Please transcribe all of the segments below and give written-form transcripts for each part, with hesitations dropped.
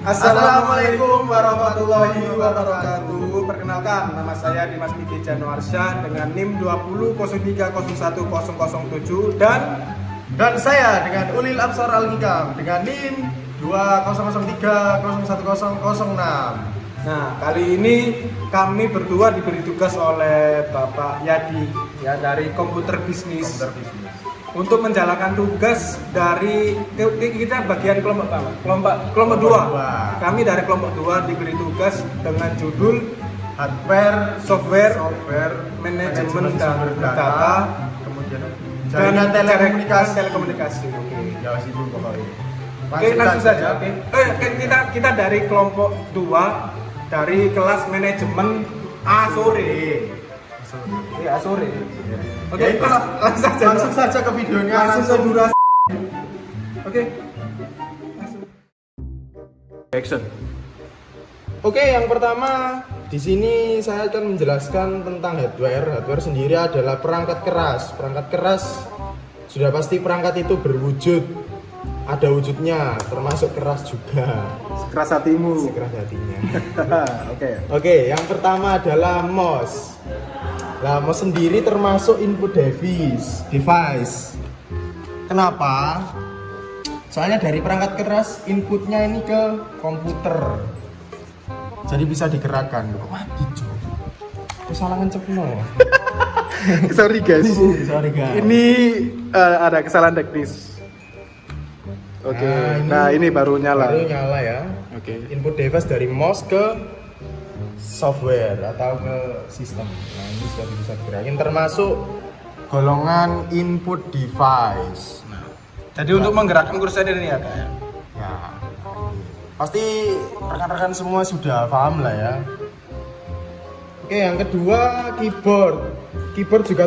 Assalamualaikum warahmatullahi wabarakatuh. Perkenalkan, nama saya Dimas Piki Januarsyah dengan NIM 2003010007 dan saya dengan Ulil Absar Al-Hikam dengan NIM 2003010006. Nah, kali ini kami berdua diberi tugas oleh Bapak Yadi ya dari komputer bisnis. Untuk menjalankan tugas dari kita bagian kelompok 2. Kami dari kelompok 2 diberi tugas dengan judul hardware, software, manajemen dan data, kemudian jaringan telekomunikasi. Oke. Ya itu pokoknya. Oke, langsung saja. Oke. Kita dari kelompok 2 dari kelas manajemen A sore. Ya sore. Oke, langsung saja ke videonya. Langsung ke durasi. Oke. Action. Oke, yang pertama di sini saya akan menjelaskan tentang hardware. Hardware sendiri adalah perangkat keras. Perangkat keras sudah pasti perangkat itu berwujud. Ada wujudnya, termasuk keras juga. Sekeras hatimu. Sekeras hatinya. Oke, yang pertama adalah mouse. Nah, mouse sendiri termasuk input device. Kenapa? Soalnya dari perangkat keras inputnya ini ke komputer. Jadi bisa digerakkan. Wah, gitu. Kesalahan cepno. Sorry guys. Ini ada kesalahan teknis. Oke. Nah, ini baru nyala. Baru nyala ya. Oke. Input device dari mouse ke software atau ke sistem. Nah, ini sudah bisa digerakin termasuk golongan input device. Nah, jadi untuk menggerakkan kursi ini ya, Kak. Ya. Pasti rekan-rekan semua sudah paham lah ya. Oke, yang kedua keyboard. Keyboard juga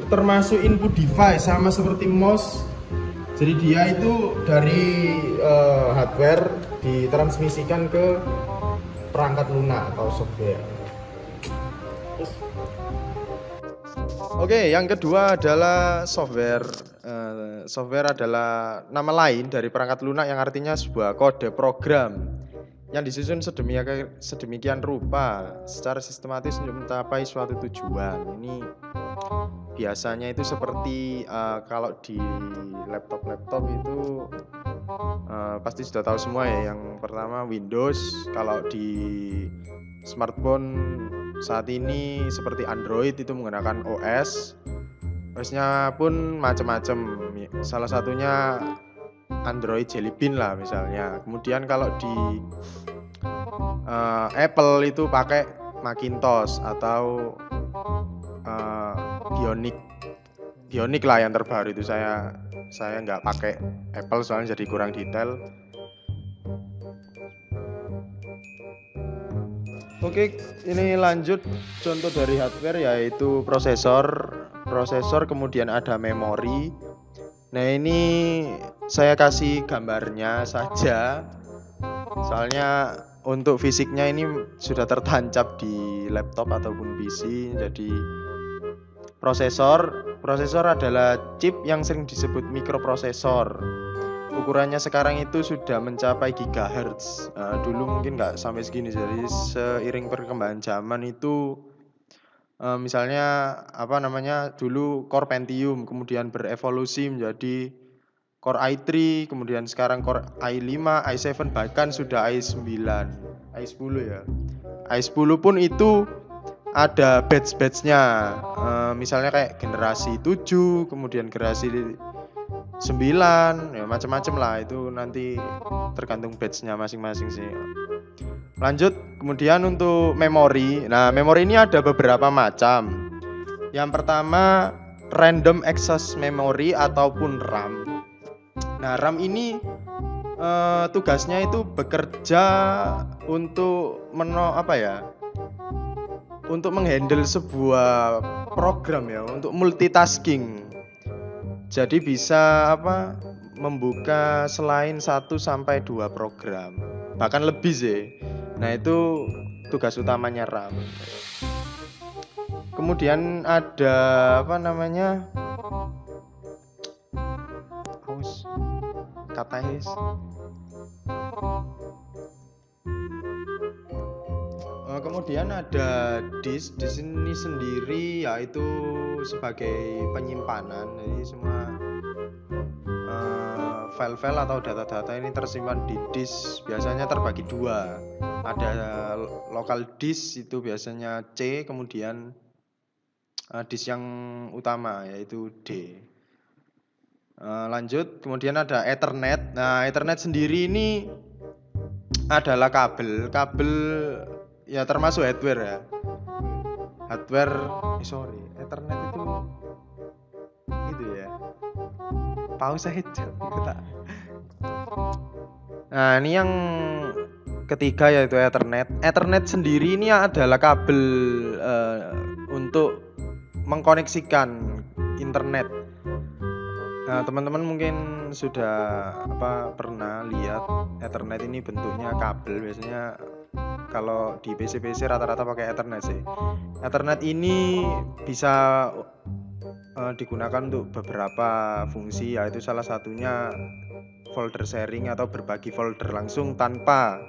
termasuk input device sama seperti mouse. Jadi dia itu dari hardware ditransmisikan ke perangkat lunak atau software. Oke, yang kedua adalah software. Software adalah nama lain dari perangkat lunak yang artinya sebuah kode program yang disusun sedemikian rupa secara sistematis untuk mencapai suatu tujuan. Ini biasanya itu seperti kalau di laptop itu pasti sudah tahu semua ya. Yang pertama Windows, kalau di smartphone saat ini seperti Android itu menggunakan OS-nya pun macam-macam. Salah satunya Android Jelly Bean lah misalnya. Kemudian kalau di Apple itu pakai Macintosh atau Bionic lah yang terbaru itu. Saya nggak pakai Apple soalnya jadi kurang detail. Oke, ini lanjut contoh dari hardware yaitu prosesor kemudian ada memori. Nah, ini saya kasih gambarnya saja soalnya untuk fisiknya ini sudah tertancap di laptop ataupun PC. Jadi prosesor adalah chip yang sering disebut mikroprosesor. Ukurannya sekarang itu sudah mencapai gigahertz. Dulu mungkin nggak sampai segini. Jadi seiring perkembangan zaman itu misalnya dulu Core Pentium, kemudian berevolusi menjadi Core i3, kemudian sekarang Core i5, i7, bahkan sudah i9, i10 ya. i10 pun itu ada batch-batchnya, misalnya kayak generasi 7, kemudian generasi 9, ya macam-macam lah, itu nanti tergantung batchnya masing-masing sih. Lanjut, kemudian untuk memori. Nah, memori ini ada beberapa macam. Yang pertama random access memory ataupun RAM. Nah, RAM ini tugasnya itu bekerja untuk untuk menghandle sebuah program ya, untuk multitasking. Jadi bisa membuka selain 1 sampai 2 program, bahkan lebih sih. Nah, itu tugas utamanya RAM. Kemudian ada Kemudian ada disk. Disk ini sendiri yaitu sebagai penyimpanan. Jadi semua file-file atau data-data ini tersimpan di disk. Biasanya terbagi dua. Ada local disk itu biasanya C, kemudian disk yang utama yaitu D. Lanjut, kemudian ada Ethernet. Nah, Ethernet sendiri ini adalah kabel ya termasuk hardware ya. Ethernet itu ya. Pause aja. Nah, ini yang ketiga yaitu Ethernet. Ethernet sendiri ini adalah kabel untuk mengkoneksikan internet. Nah, teman-teman mungkin sudah pernah lihat Ethernet ini bentuknya kabel. Biasanya kalau di PC rata-rata pakai Ethernet sih. Ethernet ini bisa digunakan untuk beberapa fungsi, yaitu salah satunya folder sharing atau berbagi folder langsung tanpa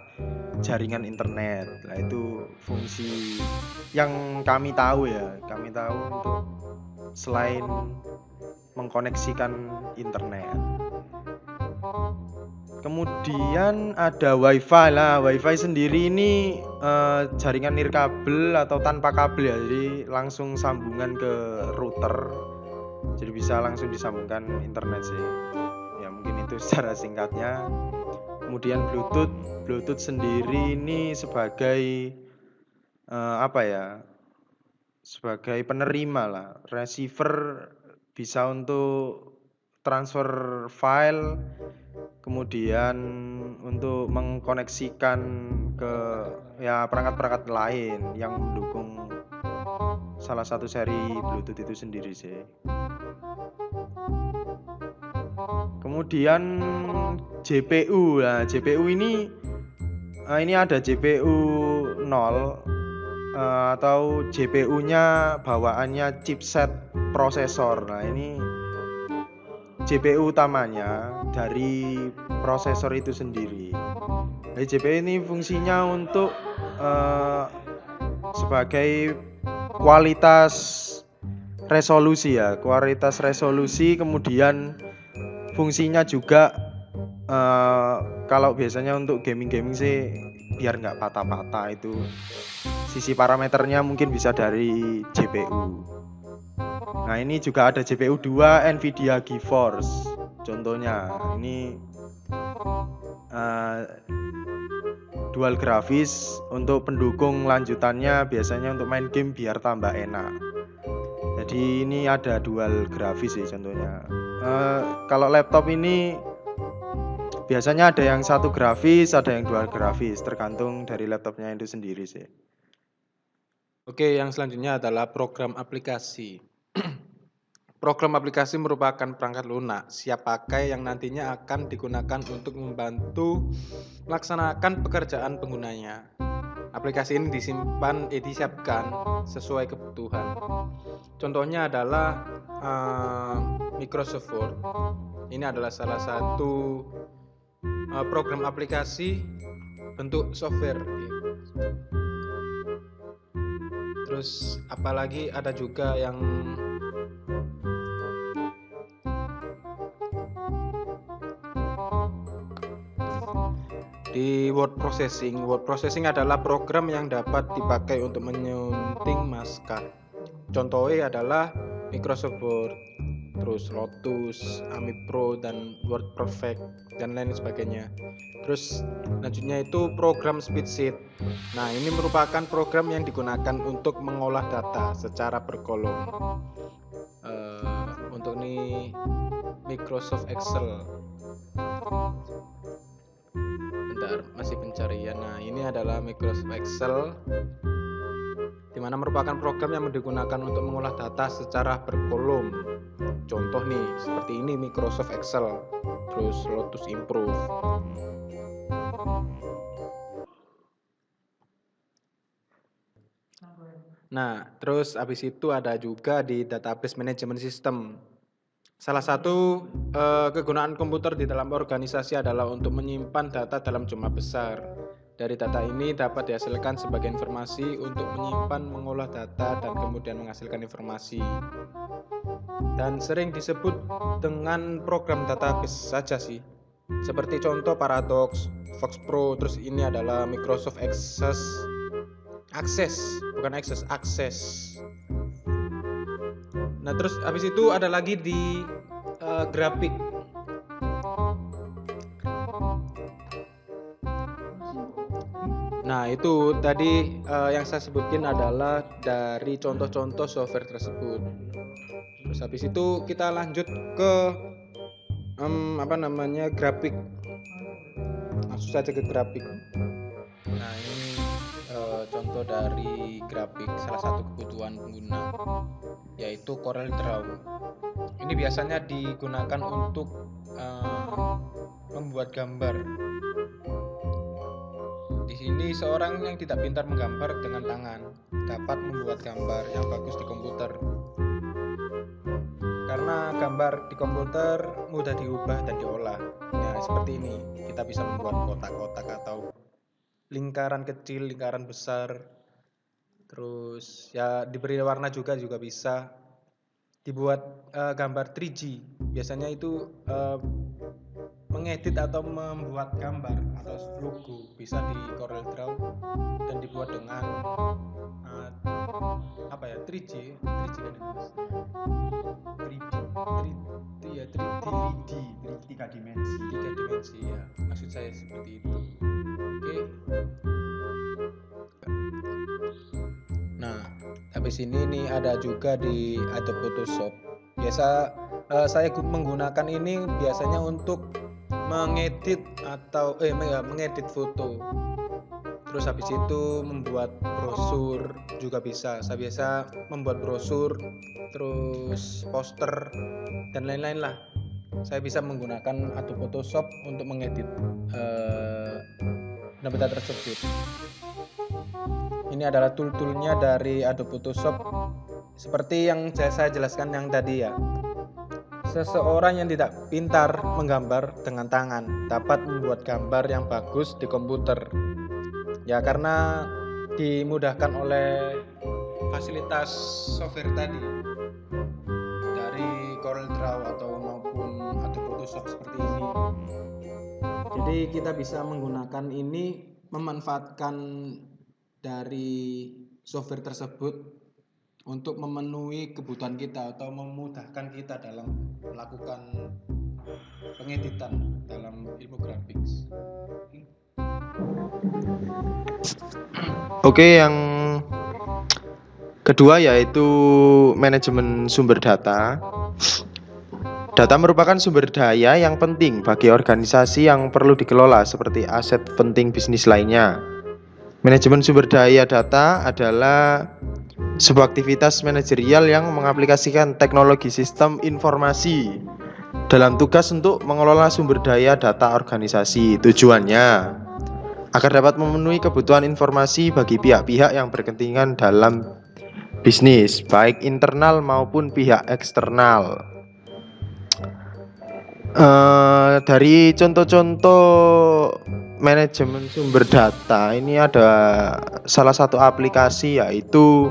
jaringan internet. Nah, itu fungsi yang kami tahu ya. Kami tahu untuk selain mengkoneksikan internet. Kemudian ada WiFi lah. WiFi sendiri ini jaringan nirkabel atau tanpa kabel ya. Jadi langsung sambungan ke router. Jadi bisa langsung disambungkan internet sih. Ya mungkin itu secara singkatnya. Kemudian Bluetooth sendiri ini sebagai sebagai penerima lah. Receiver bisa untuk transfer file, kemudian untuk mengkoneksikan ke perangkat-perangkat lain yang mendukung salah satu seri Bluetooth itu sendiri sih. Kemudian GPU. Nah, GPU ini ada GPU 0 atau GPU-nya bawaannya chipset prosesor. Nah, ini GPU utamanya dari prosesor itu sendiri. Jadi GPU ini fungsinya untuk sebagai kualitas resolusi ya, kemudian fungsinya juga kalau biasanya untuk gaming sih biar nggak patah-patah, itu sisi parameternya mungkin bisa dari GPU. Nah, ini juga ada GPU 2 Nvidia GeForce. Contohnya ini dual grafis untuk pendukung lanjutannya, biasanya untuk main game biar tambah enak. Jadi ini ada dual grafis sih contohnya. Kalau laptop ini biasanya ada yang satu grafis, ada yang dual grafis, tergantung dari laptopnya itu sendiri sih. Oke, yang selanjutnya adalah program aplikasi. Program aplikasi merupakan perangkat lunak siap pakai yang nantinya akan digunakan untuk membantu melaksanakan pekerjaan penggunanya. Aplikasi ini disiapkan sesuai kebutuhan. Contohnya adalah Microsoft Word. Ini adalah salah satu program aplikasi bentuk software. Terus apalagi ada juga yang di word processing. Word processing adalah program yang dapat dipakai untuk menyunting naskah. Contohnya adalah Microsoft Word, terus Lotus, Ami Pro, dan Word Perfect, dan lain sebagainya. Terus selanjutnya itu program Spreadsheet. Nah, ini merupakan program yang digunakan untuk mengolah data secara berkolom. Untuk ini Microsoft Excel. Bentar, masih pencarian. Nah, ini adalah Microsoft Excel, di mana merupakan program yang digunakan untuk mengolah data secara berkolom. Contoh nih, seperti ini Microsoft Excel, terus Lotus Improve. Nah, terus habis itu ada juga di database management system. Salah satu kegunaan komputer di dalam organisasi adalah untuk menyimpan data dalam jumlah besar. Dari data ini dapat dihasilkan sebagai informasi untuk menyimpan, mengolah data, dan kemudian menghasilkan informasi. Dan sering disebut dengan program database saja sih. Seperti contoh Paradox, Fox Pro, terus ini adalah Microsoft Access. Nah, terus habis itu ada lagi di grafik. Nah, itu tadi yang saya sebutkan adalah dari contoh-contoh software tersebut. Terus habis itu kita lanjut ke grafik. Langsung saja ke grafik. Nah, ini contoh dari grafik salah satu kebutuhan pengguna, yaitu CorelDRAW. Ini biasanya digunakan untuk membuat gambar. Di sini seorang yang tidak pintar menggambar dengan tangan dapat membuat gambar yang bagus di komputer. Karena gambar di komputer mudah diubah dan diolah. Nah, seperti ini. Kita bisa membuat kotak-kotak atau lingkaran kecil, lingkaran besar. Terus ya diberi warna juga bisa. Dibuat gambar 3D. Biasanya itu mengedit atau membuat gambar atau logo bisa di CorelDRAW dan dibuat dengan 3D kan ya, 3D, tiga dimensi ya, maksud saya seperti itu. Oke. Nah, habis ini nih ada juga di Adobe Photoshop. Saya menggunakan ini biasanya untuk mengedit atau mengedit foto. Terus habis itu membuat brosur juga bisa. Saya biasa membuat brosur, terus poster dan lain-lain lah. Saya bisa menggunakan Adobe Photoshop untuk mengedit benda tersebut. Ini adalah tool-toolnya dari Adobe Photoshop seperti yang saya jelaskan yang tadi ya. Seseorang yang tidak pintar menggambar dengan tangan dapat membuat gambar yang bagus di komputer. Ya, karena dimudahkan oleh fasilitas software tadi dari CorelDRAW atau maupun Adobe Photoshop seperti ini. Jadi kita bisa menggunakan ini, memanfaatkan dari software tersebut untuk memenuhi kebutuhan kita atau memudahkan kita dalam melakukan pengeditan dalam ilmu grafik. Oke, yang kedua yaitu manajemen sumber data. Data merupakan sumber daya yang penting bagi organisasi yang perlu dikelola seperti aset penting bisnis lainnya. Manajemen sumber daya data adalah sebuah aktivitas manajerial yang mengaplikasikan teknologi sistem informasi dalam tugas untuk mengelola sumber daya data organisasi. Tujuannya agar dapat memenuhi kebutuhan informasi bagi pihak-pihak yang berkepentingan dalam bisnis, baik internal maupun pihak eksternal. Dari contoh-contoh manajemen sumber data ini ada salah satu aplikasi yaitu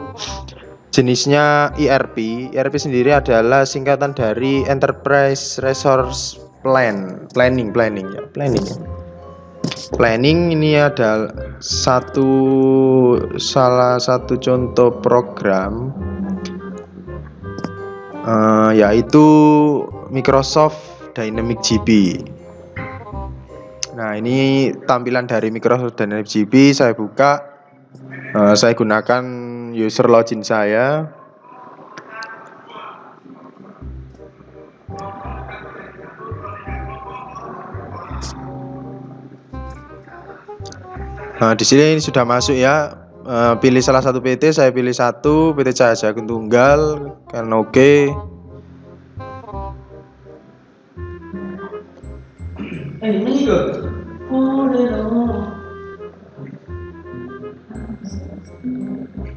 jenisnya ERP. ERP sendiri adalah singkatan dari Enterprise Resource Planning. Planning ini adalah salah satu contoh program yaitu Microsoft Dynamics GP. Nah, ini tampilan dari Microsoft Dynamics GP. Saya buka, saya gunakan user login saya. Nah, di sini ini sudah masuk ya. Pilih salah satu PT, saya pilih satu, PT Cahaya Jagung Tunggal, kan oke.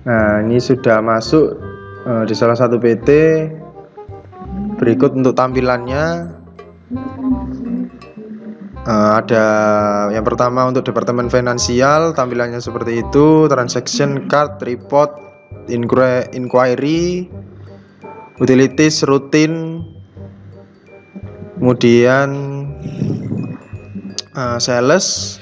Nah, ini sudah masuk di salah satu PT. Berikut untuk tampilannya. Ada yang pertama untuk departemen finansial, tampilannya seperti itu: transaction card, report, inquiry, utilities, rutin, kemudian sales.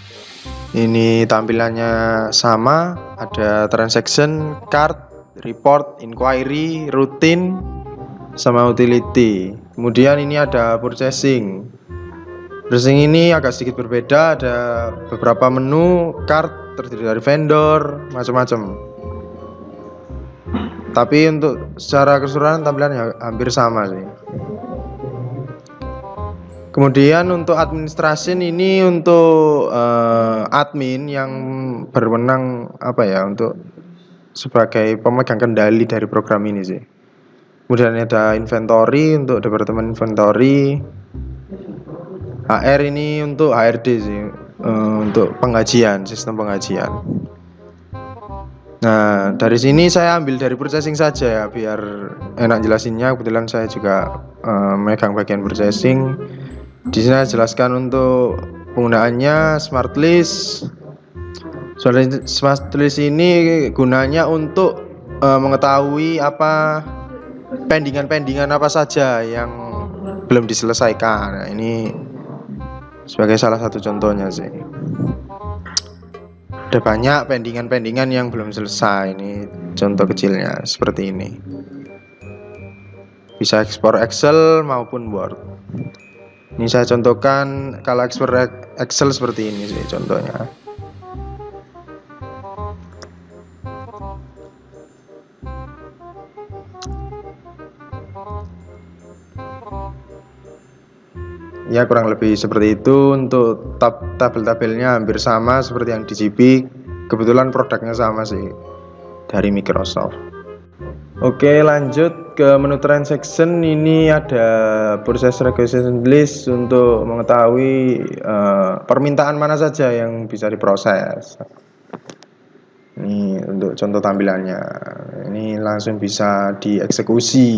Ini tampilannya sama, ada transaction card, report, inquiry, rutin, sama utility. Kemudian ini ada purchasing. Purchasing ini agak sedikit berbeda, ada beberapa menu, card terdiri dari vendor, macam-macam. Tapi untuk secara keseluruhan tampilannya hampir sama sih. Kemudian untuk administration ini untuk admin yang berwenang untuk sebagai pemegang kendali dari program ini sih. Kemudian ada inventory untuk departemen inventory. HR ini untuk HRD sih, untuk penggajian, sistem penggajian. Nah, dari sini saya ambil dari purchasing saja ya, biar enak jelasinnya. Kebetulan saya juga megang bagian purchasing. Di sini saya jelaskan untuk penggunaannya smart list. Smart list ini gunanya untuk mengetahui pendingan apa saja yang belum diselesaikan. Nah, ini sebagai salah satu contohnya sih. Ada banyak pendingan yang belum selesai. Ini contoh kecilnya seperti ini. Bisa ekspor Excel maupun Word. Ini saya contohkan kalau ekspor Excel seperti ini sih contohnya. Ya kurang lebih seperti itu. Untuk tabel-tabelnya hampir sama seperti yang di GP. Kebetulan produknya sama sih, dari Microsoft. Oke, lanjut ke menu transaction. Ini ada proses requisition list untuk mengetahui permintaan mana saja yang bisa diproses. Ini untuk contoh tampilannya. Ini langsung bisa dieksekusi.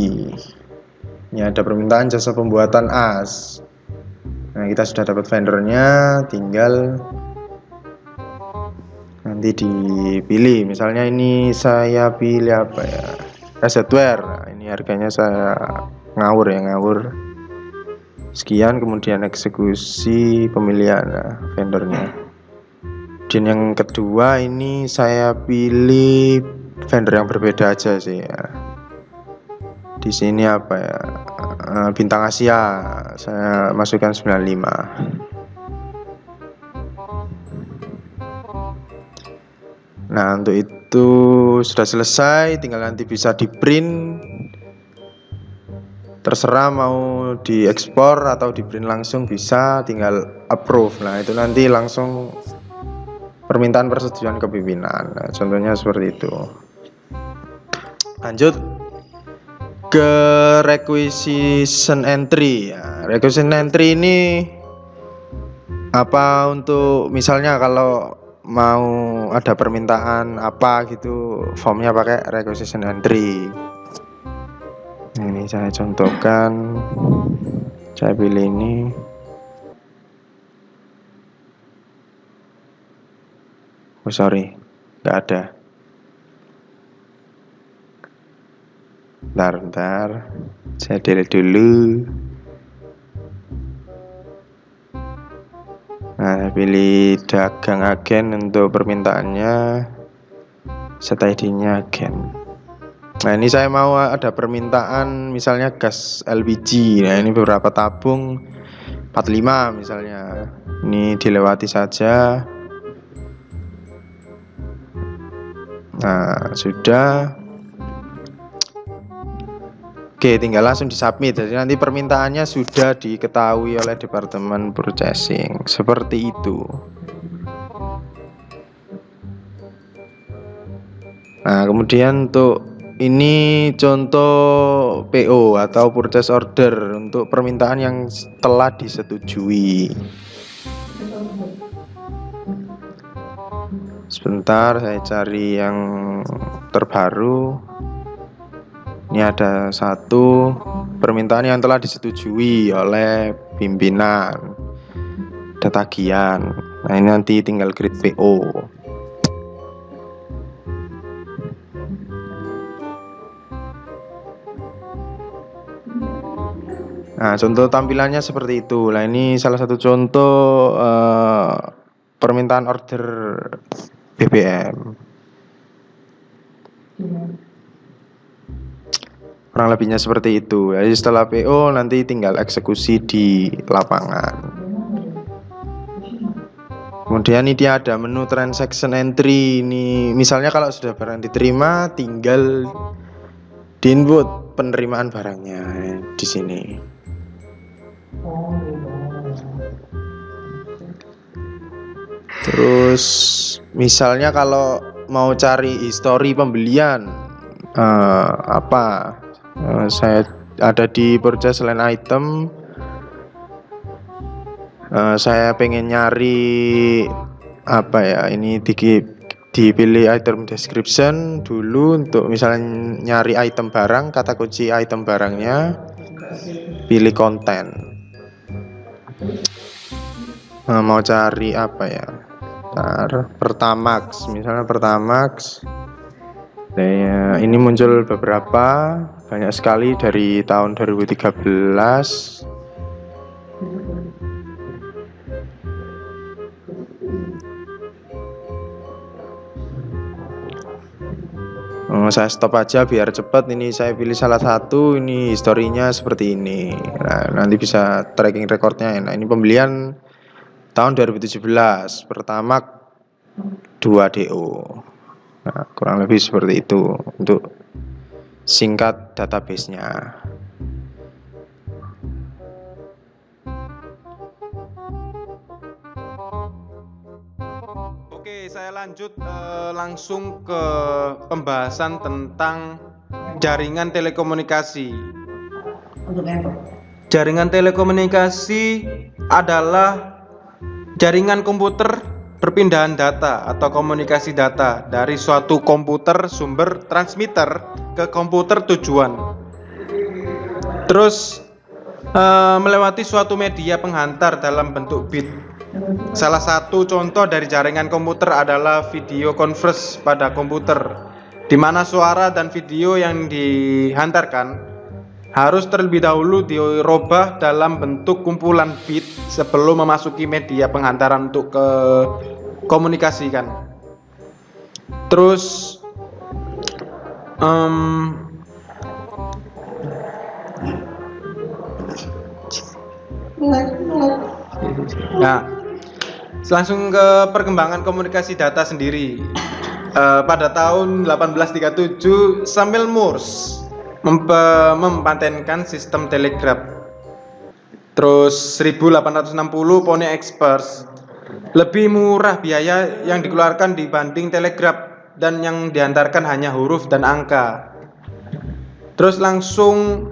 Ini ada permintaan jasa pembuatan AS. Nah, kita sudah dapat vendornya, tinggal nanti dipilih. Misalnya ini saya pilih apa ya, Resetware. Nah, ini harganya saya ngawur sekian, kemudian eksekusi pemilihan vendornya. Dan yang kedua ini saya pilih vendor yang berbeda aja sih ya. Di sini apa ya, Bintang Asia, saya masukkan 95. Nah, untuk itu sudah selesai, tinggal nanti bisa di print. Terserah mau diekspor atau di print langsung bisa, tinggal approve. Nah, itu nanti langsung permintaan persetujuan kepimpinan. Nah, contohnya seperti itu. Lanjut ke requisition entry. Ya, requisition entry ini untuk misalnya kalau mau ada permintaan apa gitu, formnya pakai requisition entry. Ini saya contohkan, saya pilih ini. Oh sorry, nggak ada. Bentar, saya delete dulu. Nah, pilih dagang agen untuk permintaannya, set ID-nya agen. Nah, ini saya mau ada permintaan misalnya gas LPG. Nah, ini beberapa tabung 45 misalnya. Ini dilewati saja. Nah, sudah. Oke, tinggal langsung disubmit. Jadi nanti permintaannya sudah diketahui oleh departemen purchasing. Seperti itu. Nah, kemudian untuk ini contoh PO atau purchase order untuk permintaan yang telah disetujui. Sebentar, saya cari yang terbaru. Ini ada satu permintaan yang telah disetujui oleh pimpinan ada tagihan. Nah ini nanti tinggal create PO. Nah contoh tampilannya seperti itu. Nah ini salah satu contoh permintaan order BBM. Kurang lebihnya seperti itu. Jadi setelah PO nanti tinggal eksekusi di lapangan. Kemudian ini ada menu transaction entry. Ini misalnya kalau sudah barang diterima, tinggal di-input penerimaan barangnya di sini. Terus misalnya kalau mau cari histori pembelian saya ada di purchase line item, saya pengen nyari ini dipilih item description dulu untuk misalnya nyari item barang, kata kunci item barangnya, pilih konten. Mau cari Pertamax, misalnya Pertamax. Ini muncul beberapa, banyak sekali dari tahun 2013. Saya stop aja biar cepat. Ini saya pilih salah satu, ini historinya seperti ini. Nah, nanti bisa tracking recordnya. Nah, ini pembelian tahun 2017, Pertamax 2DO. Nah, kurang lebih seperti itu untuk singkat database-nya. Oke, saya lanjut langsung ke pembahasan tentang jaringan telekomunikasi. Jaringan telekomunikasi adalah jaringan komputer perpindahan data atau komunikasi data dari suatu komputer sumber transmitter ke komputer tujuan. Terus melewati suatu media penghantar dalam bentuk bit. Salah satu contoh dari jaringan komputer adalah video conference pada komputer, di mana suara dan video yang dihantarkan harus terlebih dahulu dirubah dalam bentuk kumpulan bit sebelum memasuki media penghantaran untuk komunikasikan. Terus langsung ke perkembangan komunikasi data sendiri. Pada tahun 1837 Samuel Morse mempatenkan sistem telegraf. Terus 1860 Pony Express, lebih murah biaya yang dikeluarkan dibanding telegraf dan yang diantarkan hanya huruf dan angka. Terus langsung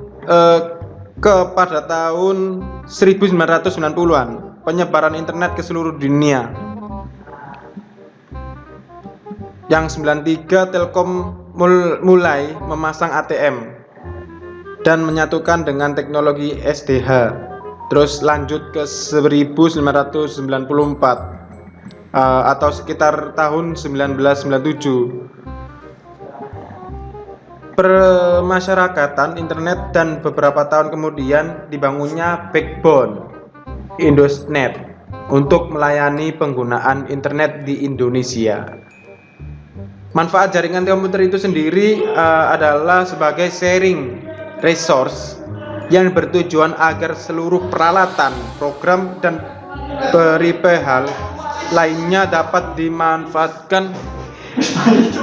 pada tahun 1990-an penyebaran internet ke seluruh dunia. Yang 93 Telkom mulai memasang ATM dan menyatukan dengan teknologi SDH. Terus lanjut ke 1994 atau sekitar tahun 1997. Permasyarakatan internet dan beberapa tahun kemudian dibangunnya backbone Indosnet untuk melayani penggunaan internet di Indonesia. Manfaat jaringan komputer itu sendiri adalah sebagai sharing resource yang bertujuan agar seluruh peralatan, program, dan peribahal lainnya dapat dimanfaatkan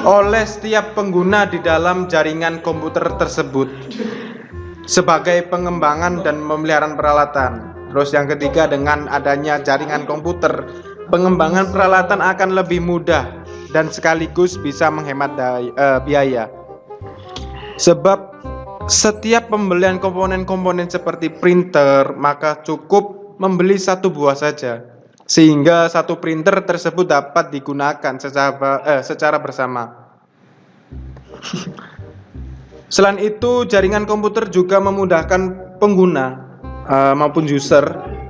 oleh setiap pengguna di dalam jaringan komputer tersebut sebagai pengembangan dan pemeliharaan peralatan. Terus yang ketiga, dengan adanya jaringan komputer, pengembangan peralatan akan lebih mudah dan sekaligus bisa menghemat biaya. Sebab setiap pembelian komponen-komponen seperti printer, maka cukup membeli satu buah saja, sehingga satu printer tersebut dapat digunakan secara bersama. Selain itu, jaringan komputer juga memudahkan pengguna maupun user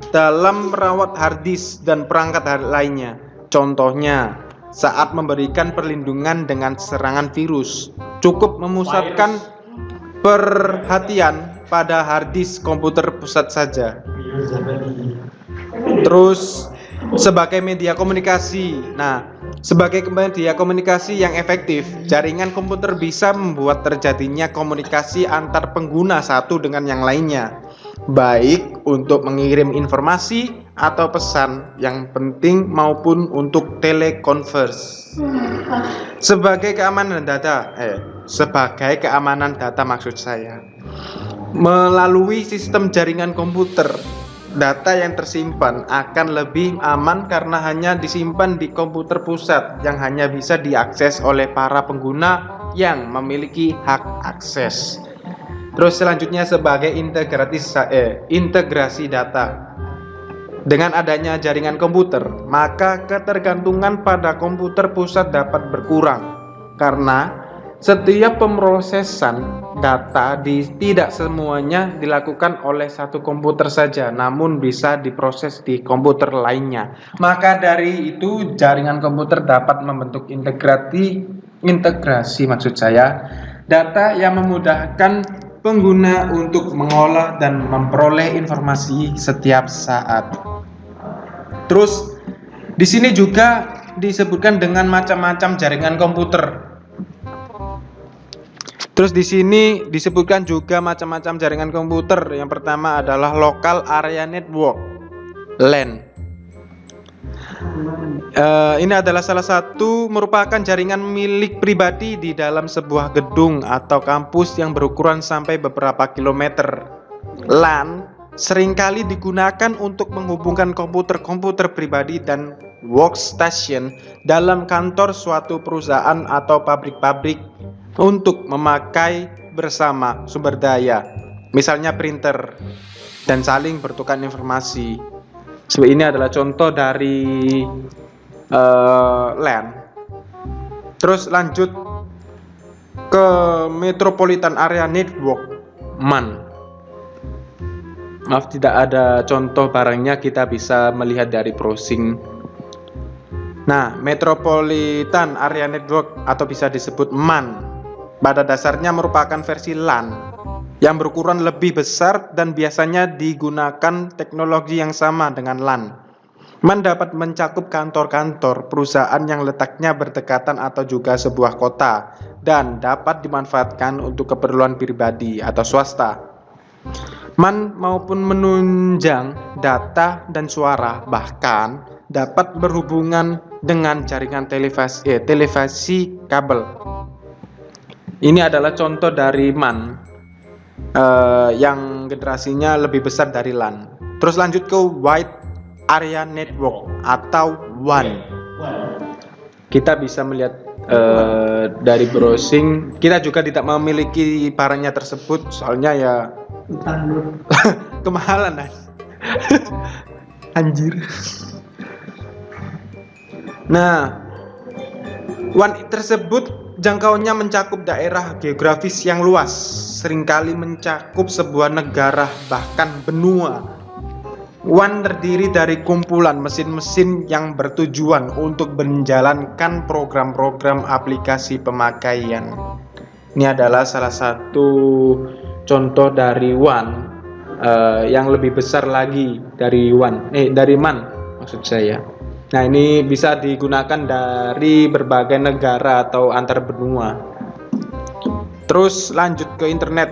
dalam merawat hard disk dan perangkat lainnya. Contohnya, saat memberikan perlindungan dengan serangan virus, cukup memusatkan perhatian pada hard disk komputer pusat saja. Terus sebagai media komunikasi. Nah, sebagai media komunikasi yang efektif, jaringan komputer bisa membuat terjadinya komunikasi antar pengguna satu dengan yang lainnya, baik untuk mengirim informasi atau pesan yang penting maupun untuk telekonferensi. Sebagai keamanan data maksud saya, melalui sistem jaringan komputer, data yang tersimpan akan lebih aman karena hanya disimpan di komputer pusat yang hanya bisa diakses oleh para pengguna yang memiliki hak akses. Terus selanjutnya sebagai integrasi data. Dengan adanya jaringan komputer, maka ketergantungan pada komputer pusat dapat berkurang karena setiap pemrosesan data tidak semuanya dilakukan oleh satu komputer saja, namun bisa diproses di komputer lainnya. Maka dari itu jaringan komputer dapat membentuk integrasi data yang memudahkan pengguna untuk mengolah dan memperoleh informasi setiap saat. Terus di sini juga disebutkan dengan macam-macam jaringan komputer. Terus di sini disebutkan juga macam-macam jaringan komputer. Yang pertama adalah Local Area Network (LAN). Ini adalah salah satu merupakan jaringan milik pribadi di dalam sebuah gedung atau kampus yang berukuran sampai beberapa kilometer. LAN seringkali digunakan untuk menghubungkan komputer-komputer pribadi dan workstation dalam kantor suatu perusahaan atau pabrik-pabrik untuk memakai bersama sumber daya, misalnya printer, dan saling bertukar informasi. Ini adalah contoh dari LAN. Terus lanjut ke Metropolitan Area Network (MAN). Maaf, tidak ada contoh barangnya, kita bisa melihat dari browsing. Nah, Metropolitan Area Network atau bisa disebut MAN pada dasarnya merupakan versi LAN yang berukuran lebih besar dan biasanya digunakan teknologi yang sama dengan LAN. MAN dapat mencakup kantor-kantor perusahaan yang letaknya berdekatan atau juga sebuah kota dan dapat dimanfaatkan untuk keperluan pribadi atau swasta. MAN maupun menunjang data dan suara, bahkan dapat berhubungan dengan jaringan televisi kabel. Ini adalah contoh dari MAN yang generasinya lebih besar dari LAN. Terus lanjut ke Wide Area Network atau WAN. Kita bisa melihat dari browsing. Kita juga tidak memiliki barangnya tersebut, soalnya ya kemahalan. Anjir. Nah, WAN tersebut jangkauannya mencakup daerah geografis yang luas, seringkali mencakup sebuah negara bahkan benua. WAN terdiri dari kumpulan mesin-mesin yang bertujuan untuk menjalankan program-program aplikasi pemakaian. Ini adalah salah satu contoh dari WAN yang lebih besar lagi dari MAN maksud saya. Nah, ini bisa digunakan dari berbagai negara atau antar benua. Terus lanjut ke internet.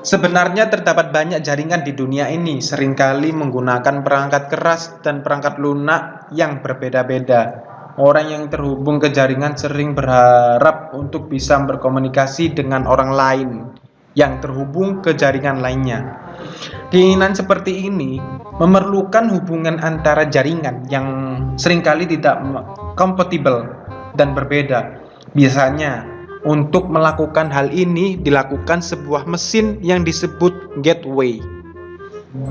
Sebenarnya terdapat banyak jaringan di dunia ini, seringkali menggunakan perangkat keras dan perangkat lunak yang berbeda-beda. Orang yang terhubung ke jaringan sering berharap untuk bisa berkomunikasi dengan orang lain yang terhubung ke jaringan lainnya. Keinginan seperti ini memerlukan hubungan antara jaringan yang seringkali tidak kompatibel dan berbeda. Biasanya untuk melakukan hal ini dilakukan sebuah mesin yang disebut gateway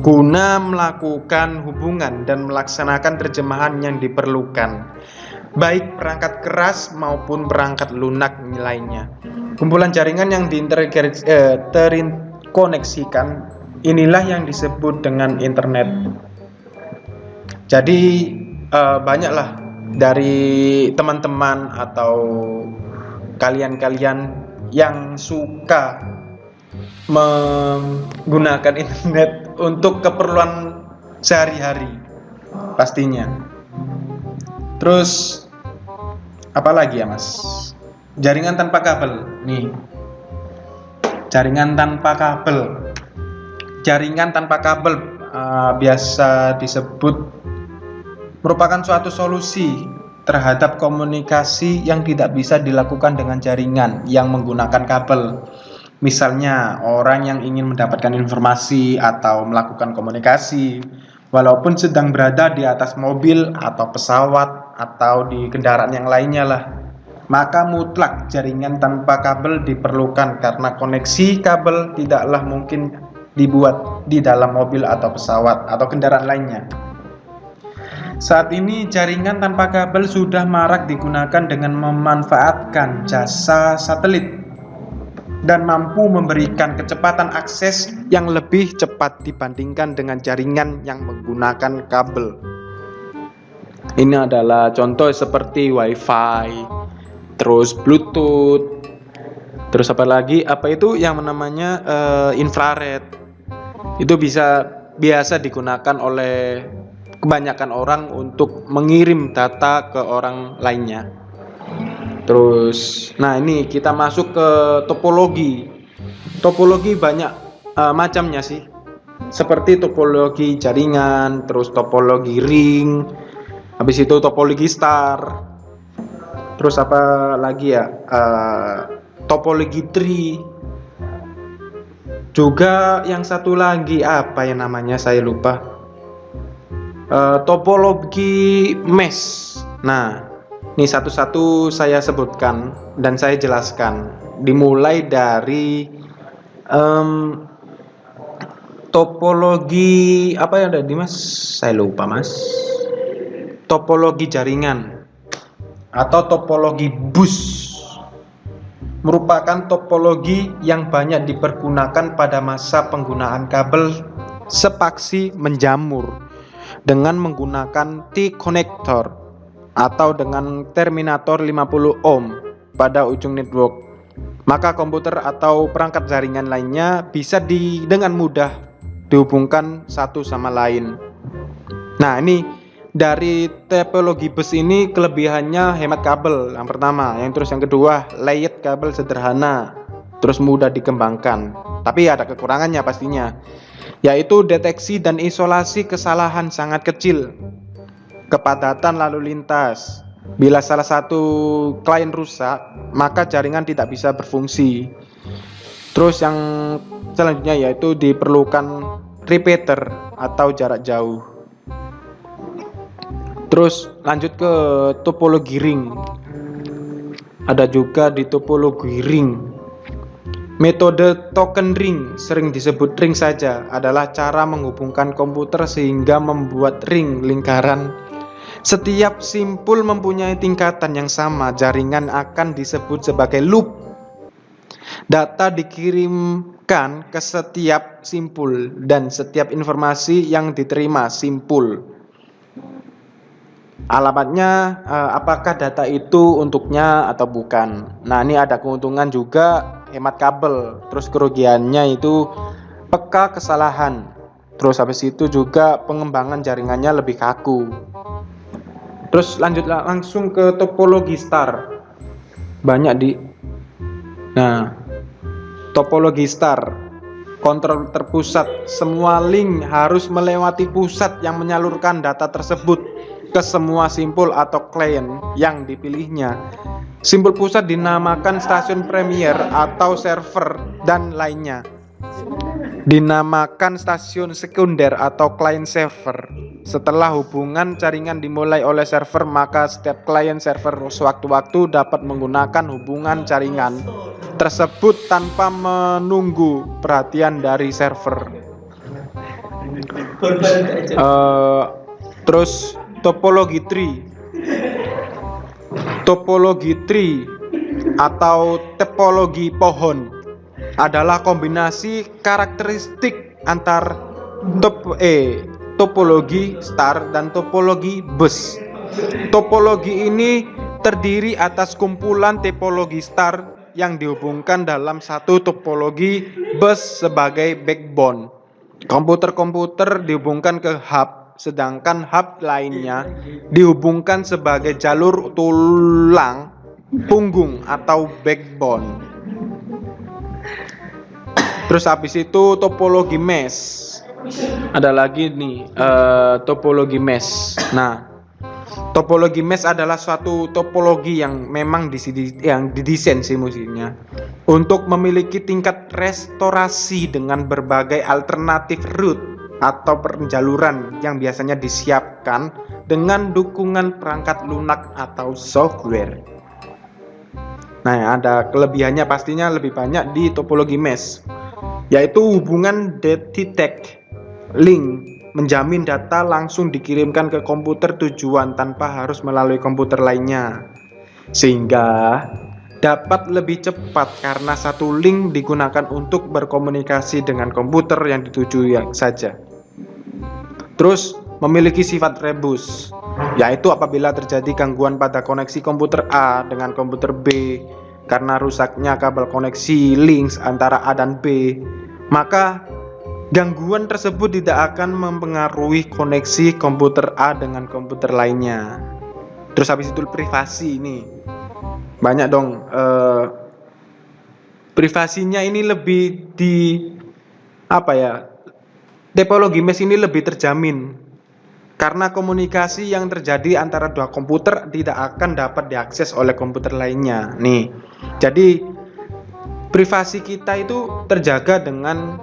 guna melakukan hubungan dan melaksanakan terjemahan yang diperlukan, baik perangkat keras maupun perangkat lunak lainnya. Kumpulan jaringan yang terinkoneksikan inilah yang disebut dengan internet. Jadi banyaklah dari teman-teman atau kalian-kalian yang suka menggunakan internet untuk keperluan sehari-hari pastinya. Terus apalagi ya Mas? Jaringan tanpa kabel nih. Jaringan tanpa kabel. Jaringan tanpa kabel biasa disebut merupakan suatu solusi terhadap komunikasi yang tidak bisa dilakukan dengan jaringan yang menggunakan kabel. Misalnya orang yang ingin mendapatkan informasi atau melakukan komunikasi walaupun sedang berada di atas mobil atau pesawat atau di kendaraan yang lainnya lah, maka mutlak jaringan tanpa kabel diperlukan karena koneksi kabel tidaklah mungkin dibuat di dalam mobil atau pesawat atau kendaraan lainnya. Saat ini jaringan tanpa kabel sudah marak digunakan dengan memanfaatkan jasa satelit dan mampu memberikan kecepatan akses yang lebih cepat dibandingkan dengan jaringan yang menggunakan kabel. Ini adalah contoh seperti WiFi, terus Bluetooth, terus apa lagi? Apa itu yang namanya infrared? Itu biasa digunakan oleh kebanyakan orang untuk mengirim data ke orang lainnya. Terus, nah ini kita masuk ke topologi. Topologi banyak macamnya sih. Seperti topologi jaringan, terus topologi ring, habis itu topologi star. Terus apa lagi ya? Topologi tree. Juga yang satu lagi apa ya namanya saya lupa. Topologi mesh. Nah, ini satu-satu saya sebutkan dan saya jelaskan. Dimulai dari topologi apa ya tadi Mas? Saya lupa Mas. Topologi jaringan atau topologi bus merupakan topologi yang banyak dipergunakan pada masa penggunaan kabel sepaksi menjamur dengan menggunakan T-connector atau dengan terminator 50 ohm pada ujung network. Maka komputer atau perangkat jaringan lainnya bisa dengan mudah dihubungkan satu sama lain. Nah, ini dari topologi bus ini kelebihannya hemat kabel yang pertama, yang kedua layered kabel sederhana, terus mudah dikembangkan. Tapi ada kekurangannya pastinya, yaitu deteksi dan isolasi kesalahan sangat kecil, kepadatan lalu lintas. Bila salah satu klien rusak, maka jaringan tidak bisa berfungsi. Terus yang selanjutnya yaitu diperlukan repeater atau jarak jauh. Terus lanjut ke topologi ring. Ada juga di topologi ring. Metode token ring, sering disebut ring saja, adalah cara menghubungkan komputer sehingga membuat ring lingkaran. Setiap simpul mempunyai tingkatan yang sama, jaringan akan disebut sebagai loop. Data dikirimkan ke setiap simpul dan setiap informasi yang diterima simpul. Alamatnya apakah data itu untuknya atau bukan. Nah, ini ada keuntungan juga, hemat kabel. Terus kerugiannya itu peka kesalahan. Terus habis itu juga pengembangan jaringannya lebih kaku. Terus lanjutlah langsung ke topologi star. Banyak di. Nah, topologi star, kontrol terpusat. Semua link harus melewati pusat yang menyalurkan data tersebut ke semua simpul atau klien yang dipilihnya. Simpul pusat dinamakan stasiun premier atau server dan lainnya dinamakan stasiun sekunder atau client server. Setelah hubungan jaringan dimulai oleh server, maka setiap klien server sewaktu-waktu dapat menggunakan hubungan jaringan tersebut tanpa menunggu perhatian dari server. Terus topologi tree. Topologi tree atau topologi pohon adalah kombinasi karakteristik antar topologi star dan topologi bus. Topologi ini terdiri atas kumpulan topologi star yang dihubungkan dalam satu topologi bus sebagai backbone. Komputer-komputer dihubungkan ke hub, sedangkan hub lainnya dihubungkan sebagai jalur tulang punggung atau backbone. Terus habis itu topologi mesh. Ada lagi nih topologi mesh. Nah, topologi mesh adalah suatu topologi yang memang didesain sih musiknya untuk memiliki tingkat restorasi dengan berbagai alternatif route atau penjaluran yang biasanya disiapkan dengan dukungan perangkat lunak atau software. Nah, ada kelebihannya pastinya lebih banyak di topologi mesh, yaitu hubungan detect link menjamin data langsung dikirimkan ke komputer tujuan tanpa harus melalui komputer lainnya, sehingga dapat lebih cepat karena satu link digunakan untuk berkomunikasi dengan komputer yang dituju saja. Terus memiliki sifat rebus, yaitu apabila terjadi gangguan pada koneksi komputer A dengan komputer B karena rusaknya kabel koneksi links antara A dan B, maka gangguan tersebut tidak akan mempengaruhi koneksi komputer A dengan komputer lainnya. Terus habis itu privasi ini banyak dong, privasinya ini lebih di topologi mesh ini lebih terjamin karena komunikasi yang terjadi antara dua komputer tidak akan dapat diakses oleh komputer lainnya. Nih, jadi privasi kita itu terjaga dengan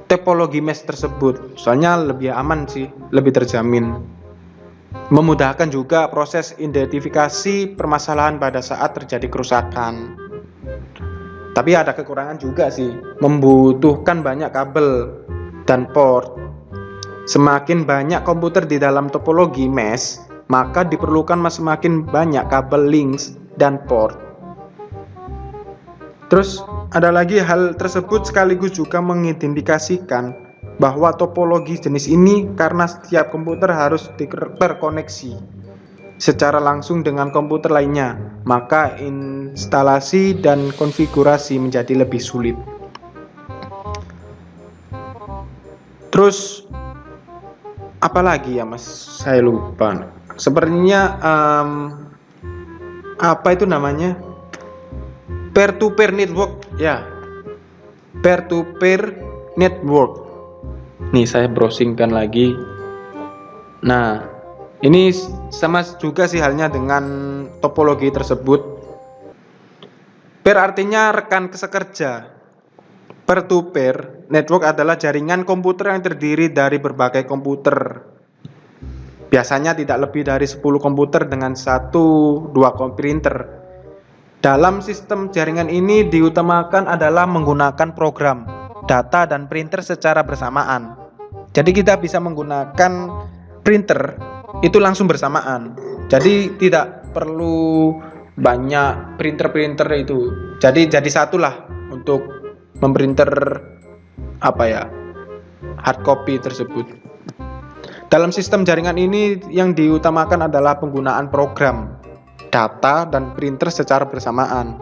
topologi mesh tersebut, soalnya lebih aman sih, lebih terjamin. Memudahkan juga proses identifikasi permasalahan pada saat terjadi kerusakan. Tapi ada kekurangan juga sih, membutuhkan banyak kabel dan port. Semakin banyak komputer di dalam topologi mesh, maka diperlukan semakin banyak kabel links dan port. Terus ada lagi hal tersebut sekaligus juga mengidentifikasikan bahwa topologi jenis ini karena setiap komputer harus terkoneksi secara langsung dengan komputer lainnya, maka instalasi dan konfigurasi menjadi lebih sulit. Terus apalagi ya mas, saya lupa. Sepertinya apa itu namanya, peer to peer network ya, peer to peer network. Nih saya browsingkan lagi. Nah ini sama juga sih halnya dengan topologi tersebut. Peer artinya rekan sekerja. Peer to peer network adalah jaringan komputer yang terdiri dari berbagai komputer. Biasanya tidak lebih dari 10 komputer dengan 1-2 printer. Dalam sistem jaringan ini diutamakan adalah menggunakan program, data, dan printer secara bersamaan. Jadi kita bisa menggunakan printer itu langsung bersamaan. Jadi tidak perlu banyak printer itu. Jadi satulah untuk memprinter hard copy tersebut. Dalam sistem jaringan ini yang diutamakan adalah penggunaan program, data, dan printer secara bersamaan.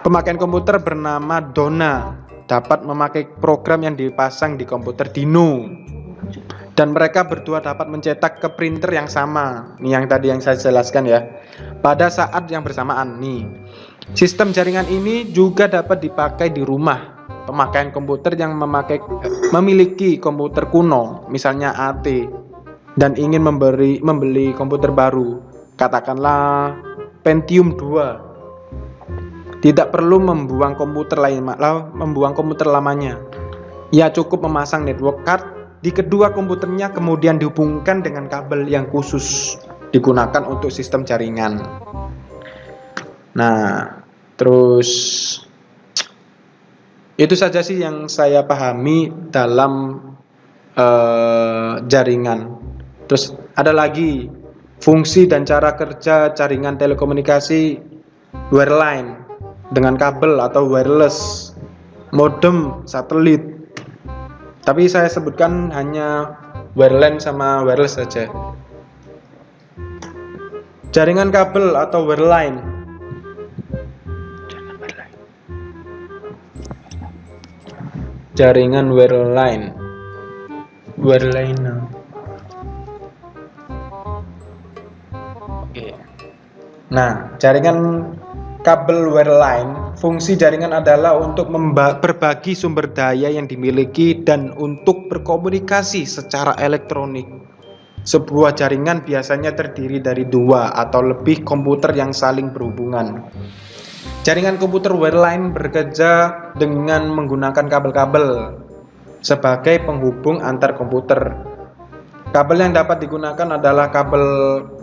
Pemakaian komputer bernama Donna dapat memakai program yang dipasang di komputer Dino, dan mereka berdua dapat mencetak ke printer yang sama. Nih yang tadi yang saya jelaskan ya, pada saat yang bersamaan nih. Sistem jaringan ini juga dapat dipakai di rumah. Pemakaian komputer yang memiliki komputer kuno, misalnya AT, dan ingin membeli komputer baru, katakanlah Pentium 2, tidak perlu membuang komputer lamanya. Ia cukup memasang network card di kedua komputernya, kemudian dihubungkan dengan kabel yang khusus digunakan untuk sistem jaringan. Nah, terus itu saja sih yang saya pahami dalam jaringan. Terus ada lagi fungsi dan cara kerja jaringan telekomunikasi wireline dengan kabel atau wireless, modem, satelit. Tapi saya sebutkan hanya wireline sama wireless saja. Jaringan kabel atau wireline. Jaringan wireline. Oke. Nah, jaringan kabel wireline, fungsi jaringan adalah untuk berbagi sumber daya yang dimiliki dan untuk berkomunikasi secara elektronik. Sebuah jaringan biasanya terdiri dari 2 atau lebih komputer yang saling berhubungan. Jaringan komputer wireline bekerja dengan menggunakan kabel-kabel sebagai penghubung antar komputer. Kabel yang dapat digunakan adalah kabel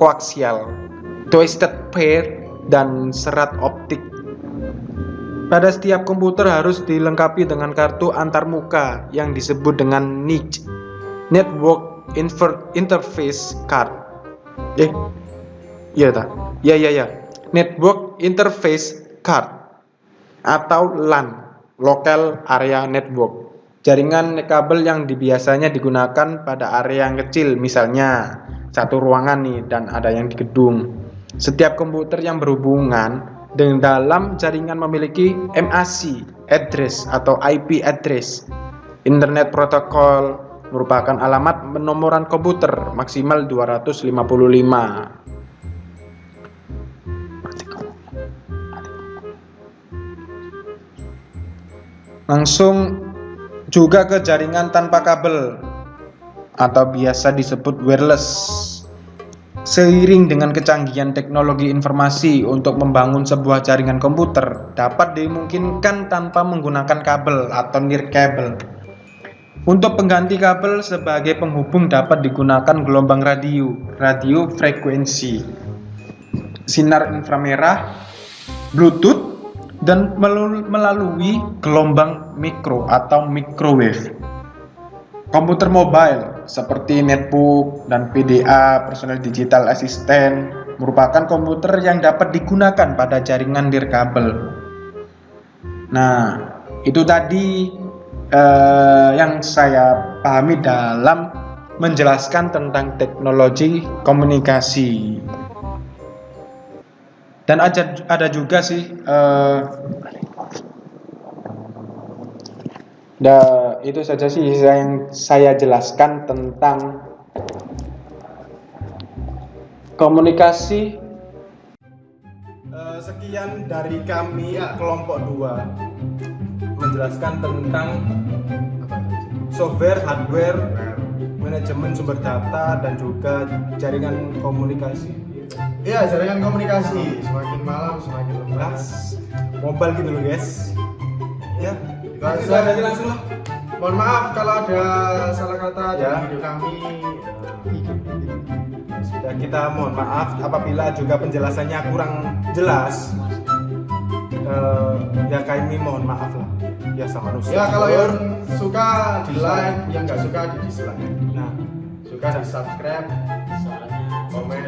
koaksial, twisted pair, dan serat optik. Pada setiap komputer harus dilengkapi dengan kartu antarmuka yang disebut dengan NIC, Network Interface Card. Network Interface Card atau LAN, Local Area Network. Jaringan kabel yang biasanya digunakan pada area yang kecil, misalnya satu ruangan nih dan ada yang di gedung. Setiap komputer yang berhubungan dengan dalam jaringan memiliki MAC address atau IP address. Internet Protocol merupakan alamat penomoran komputer maksimal 255. Langsung juga ke jaringan tanpa kabel atau biasa disebut wireless. Seiring dengan kecanggihan teknologi informasi untuk membangun sebuah jaringan komputer dapat dimungkinkan tanpa menggunakan kabel atau nirkabel. Untuk pengganti kabel sebagai penghubung dapat digunakan gelombang radio frekuensi, sinar inframerah, Bluetooth, dan melalui gelombang mikro atau microwave. Komputer mobile seperti netbook dan PDA (personal digital assistant) merupakan komputer yang dapat digunakan pada jaringan nirkabel. Nah, itu tadi yang saya pahami dalam menjelaskan tentang teknologi komunikasi. Dan ada juga sih itu saja sih yang saya jelaskan tentang komunikasi. Sekian dari kami kelompok 2 menjelaskan tentang software, hardware, manajemen sumber data, dan juga jaringan komunikasi. Iya, jaringan komunikasi semakin malam semakin lemas. Mobile gitu loh guys. Ya, kita langsung lah. Mohon maaf kalau ada salah kata dalam video kami. Sudah, kita mohon maaf apabila juga penjelasannya kurang jelas. Ya kami mohon maaf lah. Biasa manusia. Ya kalau yang suka di like, yang nggak suka di dislike. Nah, suka di subscribe, komen.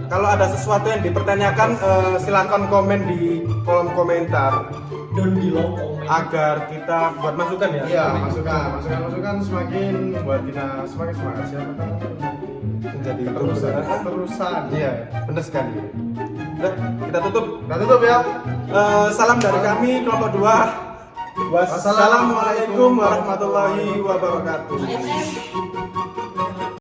Kalau ada sesuatu yang dipertanyakan, silakan komen di kolom komentar. Down below komen. Agar kita buat masukan ya. Iya, masukan semakin buat kita semakin semangat. Siapa tahu menjadi terusan. Iya, benar sekali. Udah, kita tutup ya. Salam dari kami kelompok 2. Wassalamualaikum warahmatullahi wabarakatuh.